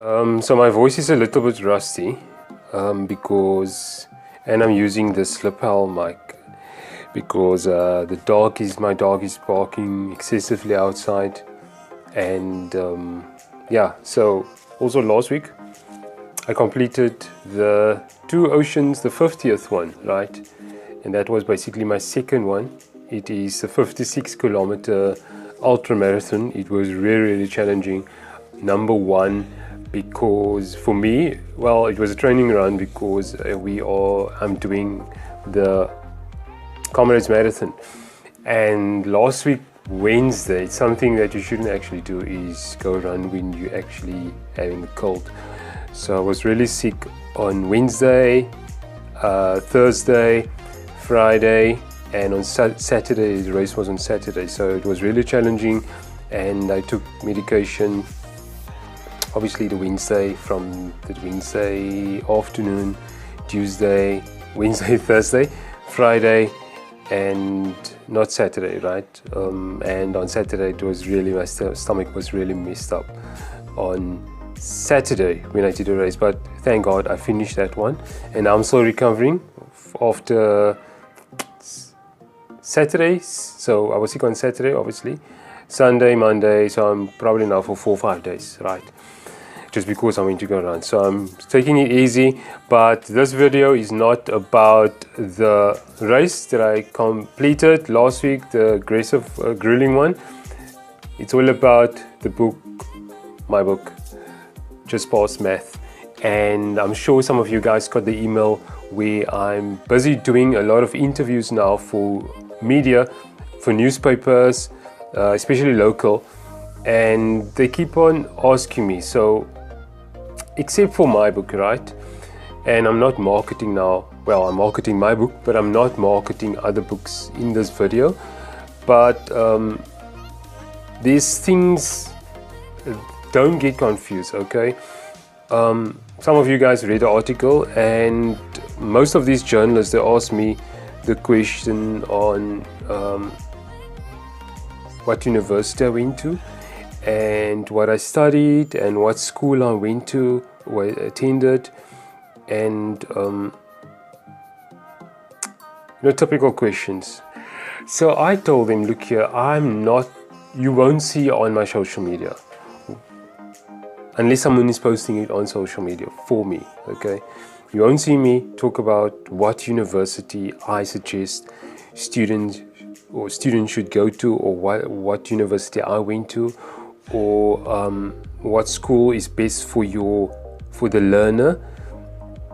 So my voice is a little bit rusty and I'm using this lapel mic because my dog is barking excessively outside, and yeah. So also last week I completed the two oceans, the 50th one, right? And that was basically my second one. It is a 56-kilometer ultra marathon. It was really challenging. Number one, because for me, well, it was a training run because I'm doing the Comrades Marathon. And last week, Wednesday, something that you shouldn't actually do is go run when you're actually having a cold. So I was really sick on Wednesday, Thursday, Friday, and on Saturday. The race was on Saturday, so it was really challenging, and I took medication obviously the Wednesday afternoon, Tuesday, Wednesday, Thursday, Friday, and not Saturday, right? And on Saturday it was really, my stomach was really messed up on Saturday when I did a race, but thank God I finished that one, and I'm still recovering after Saturday. So I was sick on Saturday, obviously, Sunday, Monday, so I'm probably now for 4 or 5 days, right? Just because I'm going to go run. So I'm taking it easy, but this video is not about the race that I completed last week, the aggressive grueling one. It's all about the book, my book, Just Past Math. And I'm sure some of you guys got the email where I'm busy doing a lot of interviews now for media, for newspapers, especially local, and they keep on asking me. So except for my book, right? And I'm not marketing now. Well, I'm marketing my book, but I'm not marketing other books in this video. But these things, don't get confused, okay? Some of you guys read the article, and most of these journalists, they ask me the question on what university I went to, and what I studied, and what school I went to or attended, and typical questions. So I told them, look here, you won't see on my social media unless someone is posting it on social media for me, okay? You won't see me talk about what university I suggest students should go to, or what university I went to, or what school is best for the learner.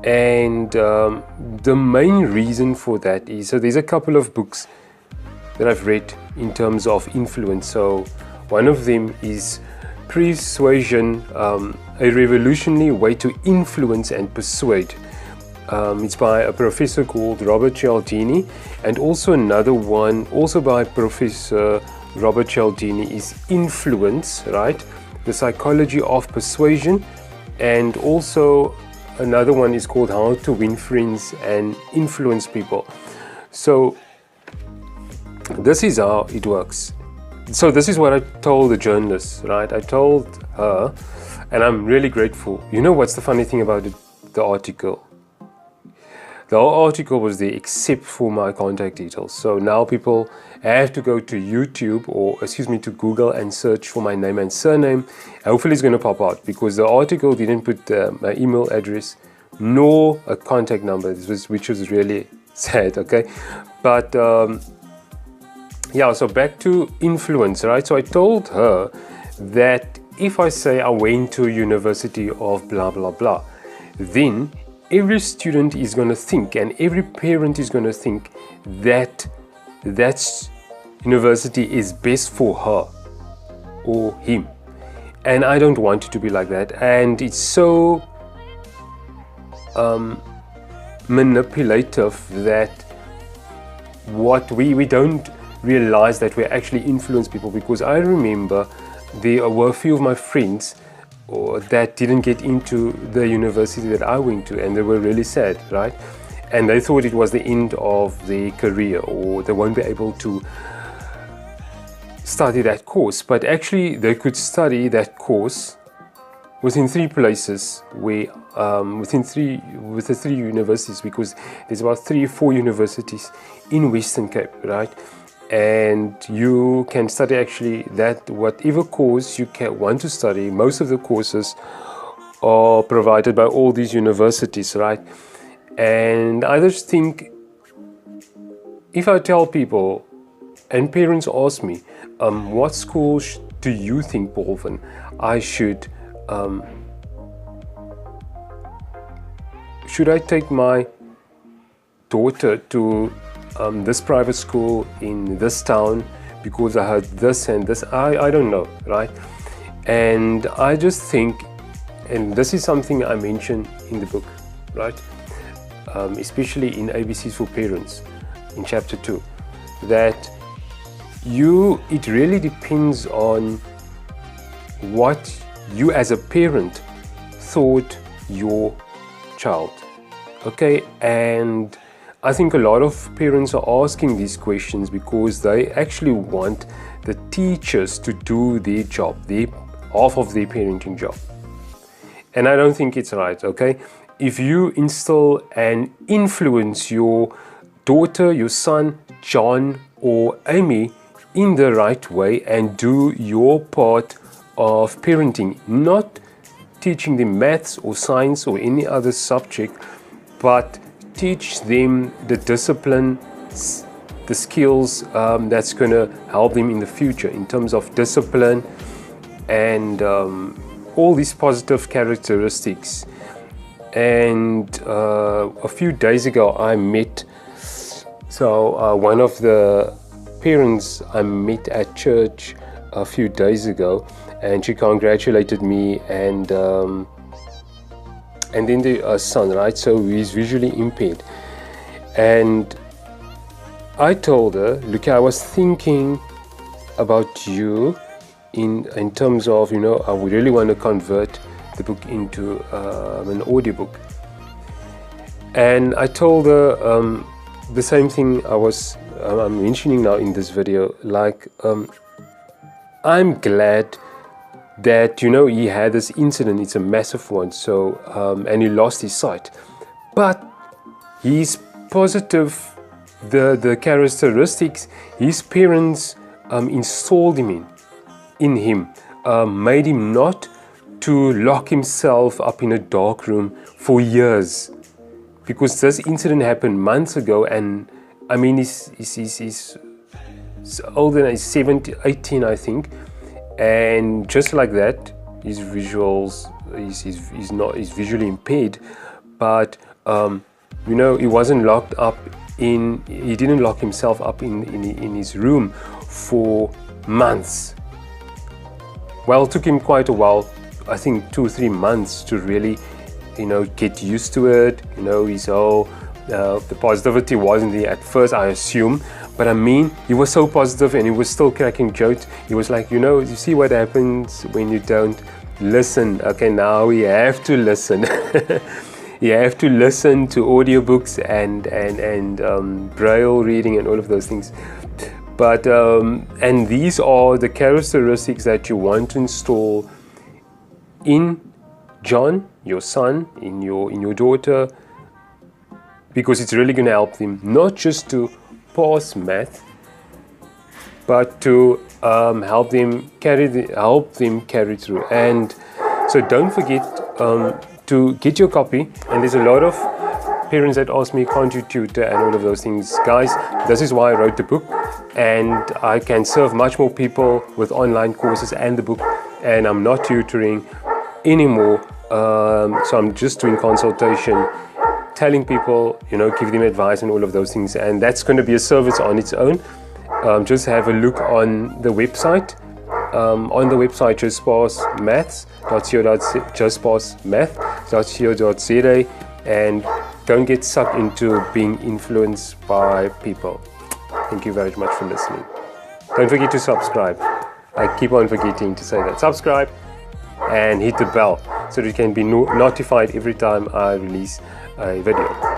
And the main reason for that is, so there's a couple of books that I've read in terms of influence. So one of them is Persuasion, a revolutionary way to influence and persuade. It's by a professor called Robert Cialdini, and also another one, also by Professor Robert Cialdini, is Influence, right? The Psychology of Persuasion. And also another one is called How to Win Friends and Influence People. So this is how it works. So this is what I told the journalist, right? I told her, and I'm really grateful. You know what's the funny thing about the article? The whole article was there except for my contact details. So now people have to go to YouTube, or to Google, and search for my name and surname. Hopefully it's going to pop out, because the article didn't put my email address nor a contact number, which was really sad, okay? But yeah, so back to influence, right? So I told her that if I say I went to University of blah blah blah, then every student is going to think, and every parent is going to think that that university is best for her or him. And I don't want it to be like that. And it's so manipulative that what we don't realize that we actually influence people. Because I remember there were a few of my friends that didn't get into the university that I went to, and they were really sad, right? And they thought it was the end of their career, or they won't be able to study that course. But actually they could study that course within 3 places where with the 3 universities, because there's about 3 or 4 universities in Western Cape, right? And you can study actually that whatever course you want to study. Most of the courses are provided by all these universities, right? And I just think, if I tell people and parents ask me, what school do you think, Paulvin, I should I take my daughter to this private school in this town because I heard this and this? I don't know, right? And I just think, and this is something I mentioned in the book, right? Especially in ABCs for Parents, in chapter 2, that it really depends on what you as a parent thought your child, okay? And I think a lot of parents are asking these questions because they actually want the teachers to do their job, half of their parenting job. And I don't think it's right, okay? If you instill and influence your daughter, your son, John or Amy in the right way and do your part of parenting, not teaching them maths or science or any other subject, but teach them the discipline, the skills that's going to help them in the future in terms of discipline and all these positive characteristics. And a few days ago I met one of the parents I met at church a few days ago, and she congratulated me, and then the son, right? So he's visually impaired, and I told her, look, I was thinking about you in terms of, you know, I would really want to convert the book into an audiobook. And I told her the same thing I'm mentioning now in this video, like I'm glad that, you know, he had this incident. It's a massive one, so and he lost his sight, but he's positive, the characteristics his parents installed in him made him not to lock himself up in a dark room for years, because this incident happened months ago, and I mean he's older than, he's 17, 18 I think, and just like that his visuals, he's visually impaired, but you know, he wasn't locked up he didn't lock himself up in his room for months. Well, it took him quite a while, I think 2 or 3 months, to really, you know, get used to it. You know, his whole the positivity wasn't there at first, I assume, but I mean, he was so positive and he was still cracking jokes. He was like, you know, you see what happens when you don't listen. Okay, now we have to listen. You have to listen to audiobooks and braille reading and all of those things. But and these are the characteristics that you want to install in John, your son, in your daughter, because it's really going to help them not just to pass math, but to help them carry through. And so don't forget to get your copy. And there's a lot of parents that ask me, can't you tutor and all of those things. Guys, this is why I wrote the book, and I can serve much more people with online courses and the book, and I'm not tutoring anymore. So I'm just doing consultation, telling people, you know, give them advice and all of those things, and that's going to be a service on its own. Just have a look on the website. On the website, justpassmath.co.za, and don't get sucked into being influenced by people. Thank you very much for listening. Don't forget to subscribe. I keep on forgetting to say that. Subscribe and hit the bell so that you can be notified every time I release a video.